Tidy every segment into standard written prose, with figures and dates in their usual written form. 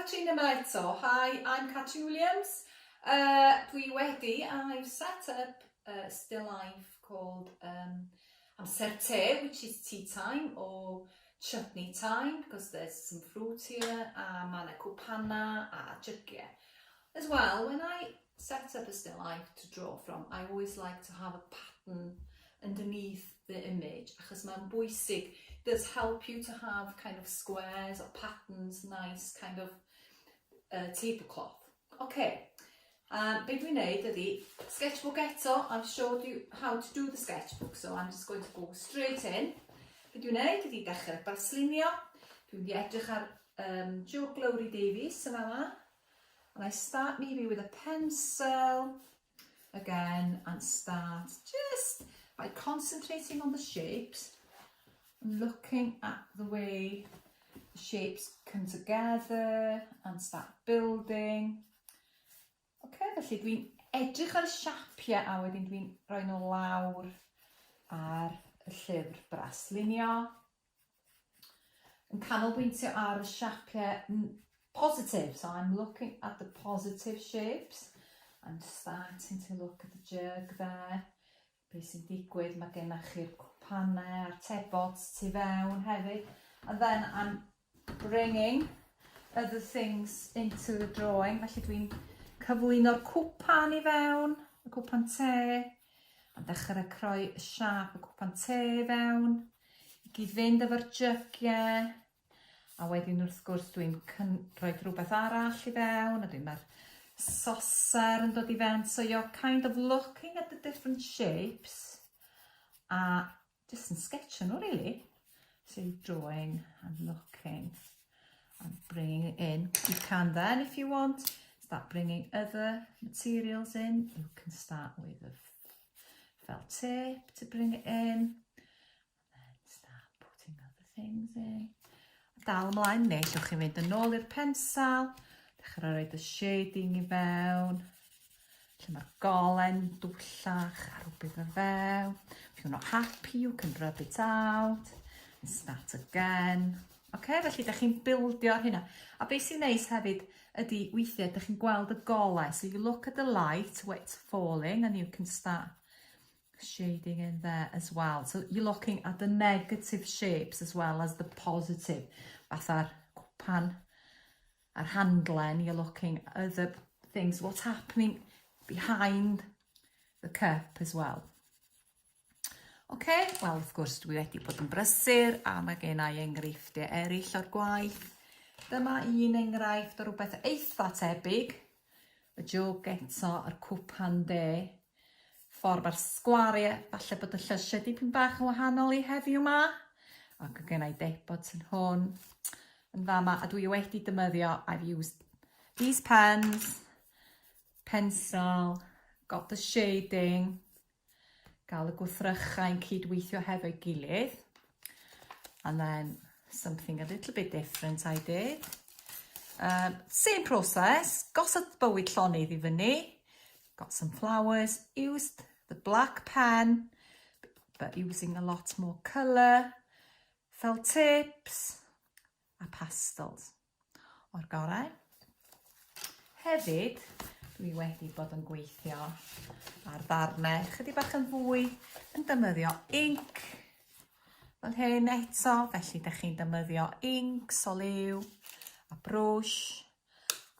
Catrin yma eto. Hi, I'm Catrin Williams. I've set up a still life called Amser Te, which is tea time or chutney time, because there's some fruit here, mana cwpanna, a jygiau. As well, when I set up a still life to draw from, I always like to have a pattern underneath the image, because mae'n bwysig. It does help you to have kind of squares or patterns, nice kind of tablecloth. Okay, be dwi'n neud ydi sketchbook eto. I've showed you how to do the sketchbook, so I'm just going to go straight in. Be dwi'n neud ydi dechrau breslinio. Dwi'n di edrych ar Joe Glory Davies yn yma. And I start maybe with a pencil again and start just by concentrating on the shapes and looking at the way the shapes come together and start building. Okay, felly dwi'n edrych ar y siapiau a wedyn dwi'n rhoi nhw lawr ar y llyfr breslinio. Yn canolbwyntio ar y siapiau positive, so I'm looking at the positive shapes. I'm starting to look at the jug there. Be sy'n digwydd, mae gennych chi'r cwpanau a'r tebots tu fewn hefyd. And then I'm bringing other things into the drawing. Felly dwi'n cyflwyno'r cwpan i fewn, y cwpan te. A dechrau creu y siap y cwpan te i fewn. I gyd fynd efo'r jygiau. A wedyn wrth gwrs dwi'n rhoi rhywbeth arall i fewn. A dwi'n mae'r saucer yn dod i fewn. So you're kind of looking at the different shapes. A just yn sketching nhw, really. So you're drawing and looking and bringing it in. You can then, if you want, start bringing other materials in. You can start with a felt tip to bring it in. And then start putting other things in. Dal ymlaen, neu llwch chi fynd yn ôl i'r pensal. Dechrau roed y shading i fewn. Lle mae'r golen dwllach a rhywbeth o fewn. If you're not happy, you can rub it out. And start again. Okay, felly da chi'n bildio ar hynna. A beth sy'n neis hefyd ydy weithiau da chi'n gweld y golau. So you look at the light where it's falling and you can start shading in there as well. So you're looking at the negative shapes as well as the positive. Fatha'r cwpan, ar handlen, you're looking at other things, what's happening behind the cup as well. Okay, wel wrth gwrs dwi wedi bod yn brysur a mae gen I enghreifftiau eraill o'r gwaith. Dyma un enghraifft o rhywbeth eitha tebyg. Y jog eto yr cwpan de. Ffordd mae'r sgwariau, falle bod y llysiau dipyn bach yn wahanol i heddiw yma. Ac mae gen I debot yn hwn. Yn fama, a dwi wedi defnyddio, I've used these pens, pencil, got the shading, gael y gwthrychau'n cydweithio hefo'i gilydd. And then something a little bit different I did. Same process, gosod Bywyd Llonydd i fyny. Got some flowers, used the black pen, but using a lot more colour. Felt tips a pastels o'r gorau. Hefyd, dwi wedi bod yn gweithio ar ddarnau chydig bach yn fwy yn defnyddio ink. Fel hyn eto, felly da chi'n defnyddio inks o liw a brwsh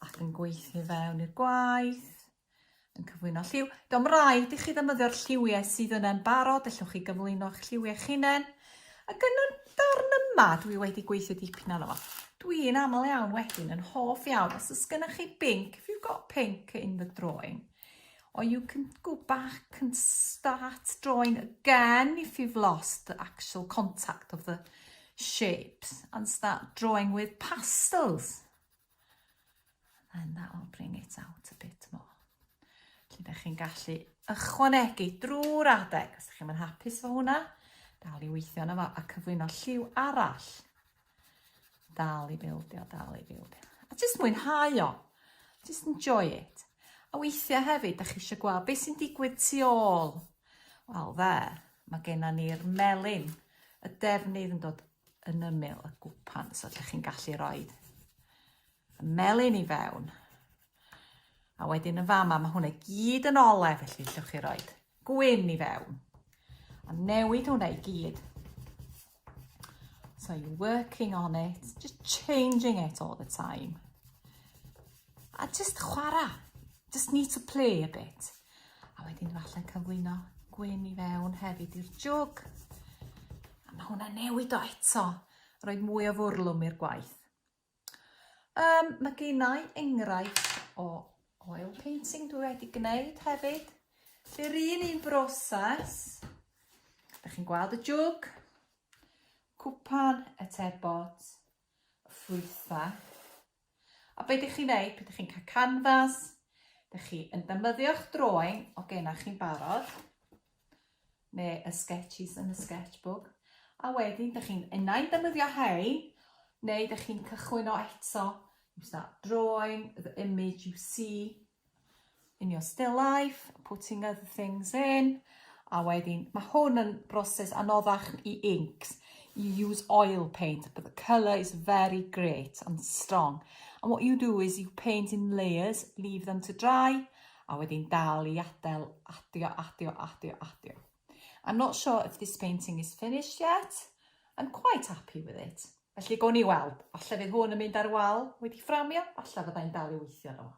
ac yn gweithio fewn i'r gwaith. Yn cyflwyno lliw. Dwi'n rhaid i chi ddefnyddio'r lliwiau sydd yna'n barod, allwch chi gyflwyno'ch lliwiau eich hunain. Ac yn y darn yma, dwi wedi gweithio dipyn arno fo. Dwi'n aml iawn wedyn yn hoff iawn. Os ys gynnach chi pink, if you've got pink in the drawing, or you can go back and start drawing again if you've lost the actual contact of the shapes and start drawing with pastels. And that will bring it out a bit more. Felly da chi'n gallu ychwanegu drwy'r adeg. Os ydych chi'n hapus fo hwnna, dal i weithio yna fo a cyflwyno lliw arall. Dal i bildio. A just mwynhau o. Just enjoy it. A weithio hefyd, da chi eisiau gweld beth sy'n digwydd tu ôl. Wel, mae genna ni'r melyn. Y defnydd yn dod yn ymyl y gwpan, so ydych chi'n gallu rhoi melyn i fewn. A wedyn yn fama, mae hwnna gyd yn ole, felly llwch chi roed gwyn i fewn. A newid hwnna i gyd. So you're working on it, just changing it all the time. A just chwarae, just need to play a bit. A wedyn falle cyflwyno gwyn i fewn hefyd i'r jwg. A mae hwnna newid o eto, rhoi mwy o fwrlwm i'r gwaith. Mae gennau enghraifft o oil painting dwi wedi gwneud hefyd. Yr un broses. Ydych chi'n gweld y jwg, cwpan, y tebod, y ffrwythau. A be ydych chi'n neud? Ydych chi'n cael canfas, ydych chi yn defnyddio'ch drawing o gennych chi'n barod, neu y sketches yn y sketchbook. A wedyn, ydych chi'n unau'n defnyddio hein, neu ydych chi'n cychwyn o eto. You start drawing the image you see in your still life, putting other things in. A wedyn, mae hwn yn broses anoddach i inks. You use oil paint, but the colour is very great and strong. And what you do is you paint in layers, leave them to dry, a wedyn dal I adio. I'm not sure if this painting is finished yet. I'm quite happy with it. Felly gown ni weld. Falle fydd hwn yn mynd ar wal wedi fframio, falle fyddai'n dal I weithio arno.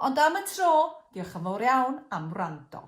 Ond am y tro, diolch yn fawr iawn am wrando.